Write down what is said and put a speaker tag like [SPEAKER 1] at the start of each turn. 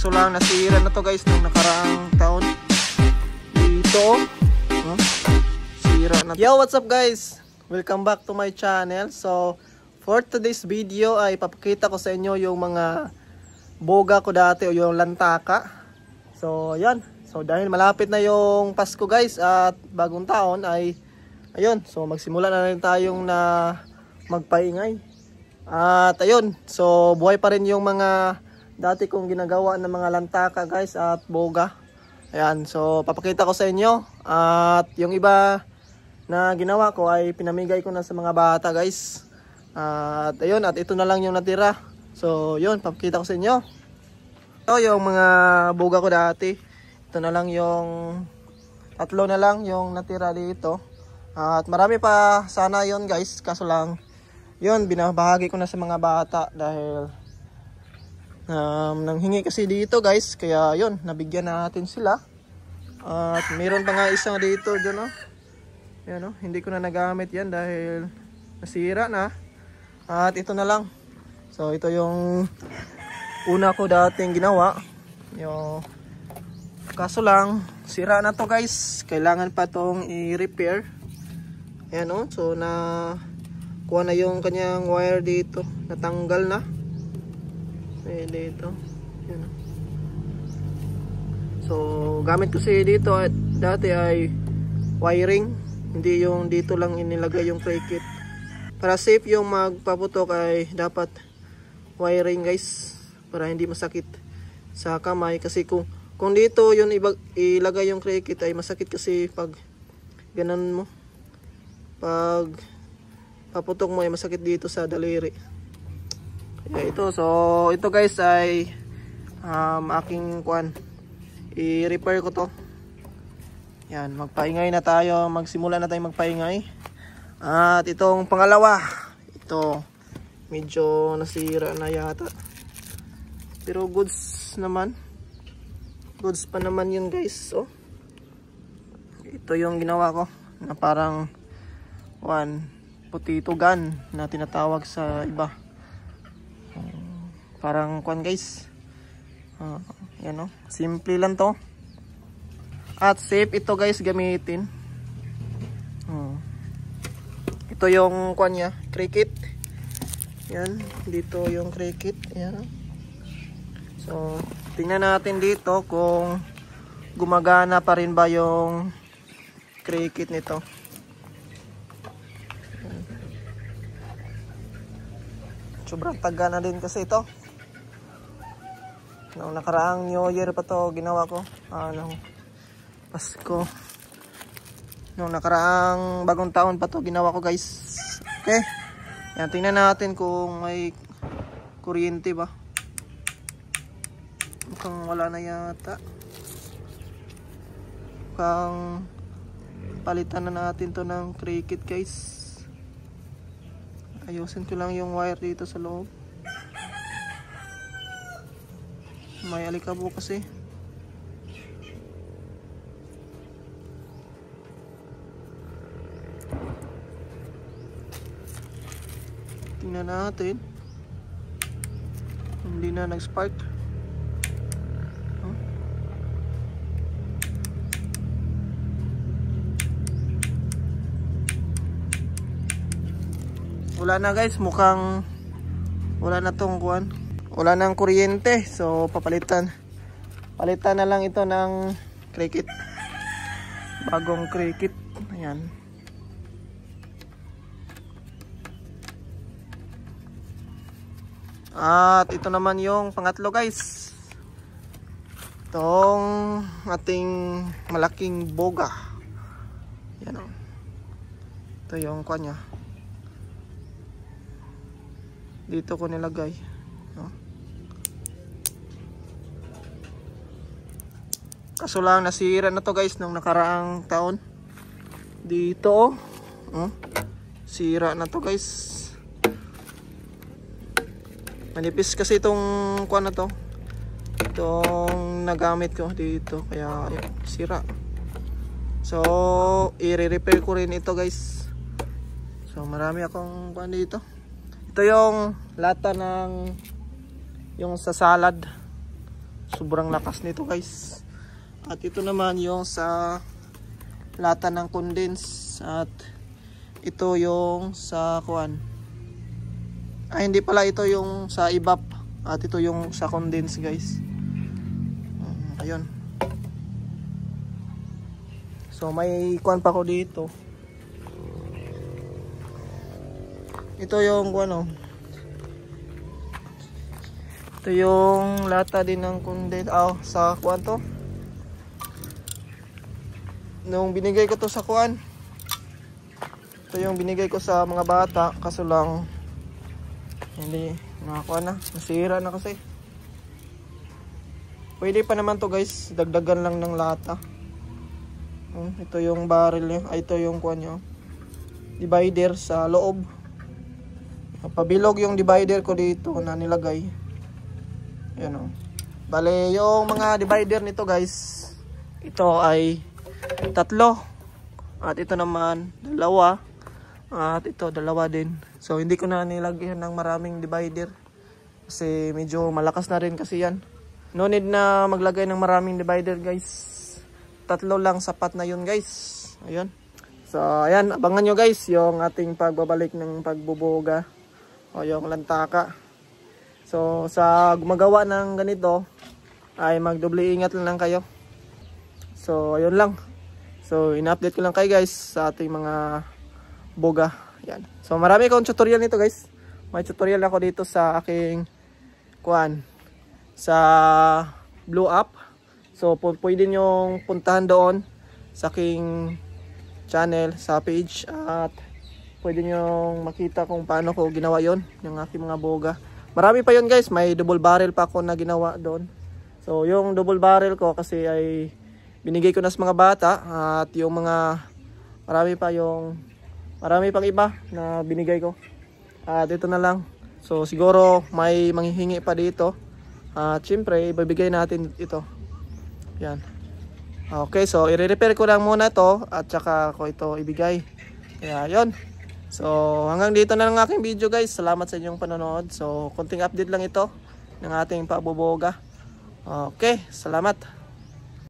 [SPEAKER 1] Kaso lang nasira na to guys nung nakaraang taon. Dito sira na to. Yo, what's up guys? Welcome back to my channel. So for today's video ay papakita ko sa inyo yung mga boga ko dati o yung lantaka. So yan. So dahil malapit na yung Pasko guys at bagong taon ay ayun. So magsimula na rin tayong na magpaingay. At ayun. So buhay pa rin yung mga dati kong ginagawa ng mga lantaka guys at boga. Ayan, so papakita ko sa inyo. At yung iba na ginawa ko ay pinamigay ko na sa mga bata guys. At ayun, at ito na lang yung natira. So yun, papakita ko sa inyo. Ito yung mga boga ko dati. Ito na lang yung tatlo na lang yung natira dito. At marami pa sana yun guys. Kaso lang yun, binabahagi ko na sa mga bata dahil nanghingi kasi dito guys, kaya yun, nabigyan natin sila. At meron pa nga isang dito dyan yan, hindi ko na nagamit yan dahil nasira na. At ito na lang. So ito yung una ko dating ginawa. Kaso lang sira na to guys, kailangan pa tong i-repair. Ayan so kuha na yung kanyang wire dito, natanggal na. Dito. Yan. So gamit ko dito at dati ay wiring, hindi yung dito lang inilagay yung cricket. Para safe yung magpaputok ay dapat wiring guys, para hindi masakit sa kamay. Kasi kung dito yun ilagay yung cricket ay masakit kasi pag ganun mo, pag paputok mo ay masakit dito sa daliri. So ito guys ay aking i-repair ko to. Yan, magpaingay na tayo, magsimula na tayong magpaingay. At itong pangalawa, ito medyo nasira na yata, pero goods naman, goods pa naman yun guys. Ito yung ginawa ko na parang potato gun na tinatawag sa iba. Parang guys. Yan simple lang to. At safe ito guys gamitin. Ito yung niya, cricket. Yan, dito yung cricket. Yan. So, tingnan natin dito kung gumagana pa rin ba yung cricket nito. Sobrang taga na din kasi ito. Noong nakaraang New Year pa to ginawa ko. Pasko. Noong nakaraang bagong taon pa to ginawa ko guys. Okay. Yan, tingnan natin kung may kuryente ba. Mukhang wala na yata. Mukhang palitan na natin to ng cricket guys. Ayusin ko lang yung wire dito sa loob. May alikabok kasi. Tingnan natin. Hindi na nag-spark. Wala na guys, mukhang wala na tong wala nang kuryente. So palitan na lang ito ng cricket, bagong cricket. Ayan. At ito naman yung pangatlo guys, itong ating malaking boga. Yan ito yung kanya, dito ko nilagay. Kaso lang nasira na to guys nung nakaraang taon. Dito sira na to guys. Manipis kasi itong na to, itong nagamit ko dito, kaya sira. So i-repair ko rin ito guys. So marami akong dito. Ito yung lata ng yung sa salad. sobrang lakas nito guys. At ito naman yung sa lata ng condense. At ito yung sa kuan. Ay hindi pala, ito yung sa evap. At ito yung sa condense guys. Ayun. So may kuan pa ko dito. Ito yung ano. Ito yung lata din ng condense. Sa kuan to. Nung binigay ko to sa kuan. Ito yung binigay ko sa mga bata. Kaso lang hindi nakakuha na. Nasira na kasi. Pwede pa naman to guys. Dagdagan lang ng lata. Ito yung barrel niya. Ito yung kuha niya. Divider sa loob. Pabilog yung divider ko dito na nilagay. Yan o. Bale yung mga divider nito guys. Ito ay 3. At ito naman 2. At ito 2 din. So hindi ko na nilagyan ng maraming divider. Kasi medyo malakas na rin kasi yan. No need na maglagay ng maraming divider guys. 3 lang sapat na yun guys. Ayun. So ayan, abangan nyo guys yung ating pagbabalik ng pagbubuga. O yung lantaka. So sa gumagawa ng ganito ay magdoble ingat lang kayo. So ayun lang. So in-update ko lang kayo guys sa ating mga buga. Yan. So marami akong tutorial nito guys. May tutorial ako dito sa aking kuan sa Blue App. So pwede nyo puntahan doon sa aking channel, sa page, at pwede nyo makita kung paano ko ginawa yon, yung aking mga boga. Marami pa yon guys, may double barrel pa ako na ginawa doon. So yung double barrel ko kasi ay binigay ko na sa mga bata, at yung mga marami pang iba na binigay ko. At ito na lang. So siguro may manghihingi pa dito. At syempre ibibigay natin ito. Yan. Okay, so i-repair ko lang muna to at saka ko ito ibigay. Kaya yun. So hanggang dito na lang aking video guys. Salamat sa inyong panonood. So konting update lang ito ng ating pabuboga. Okay, salamat.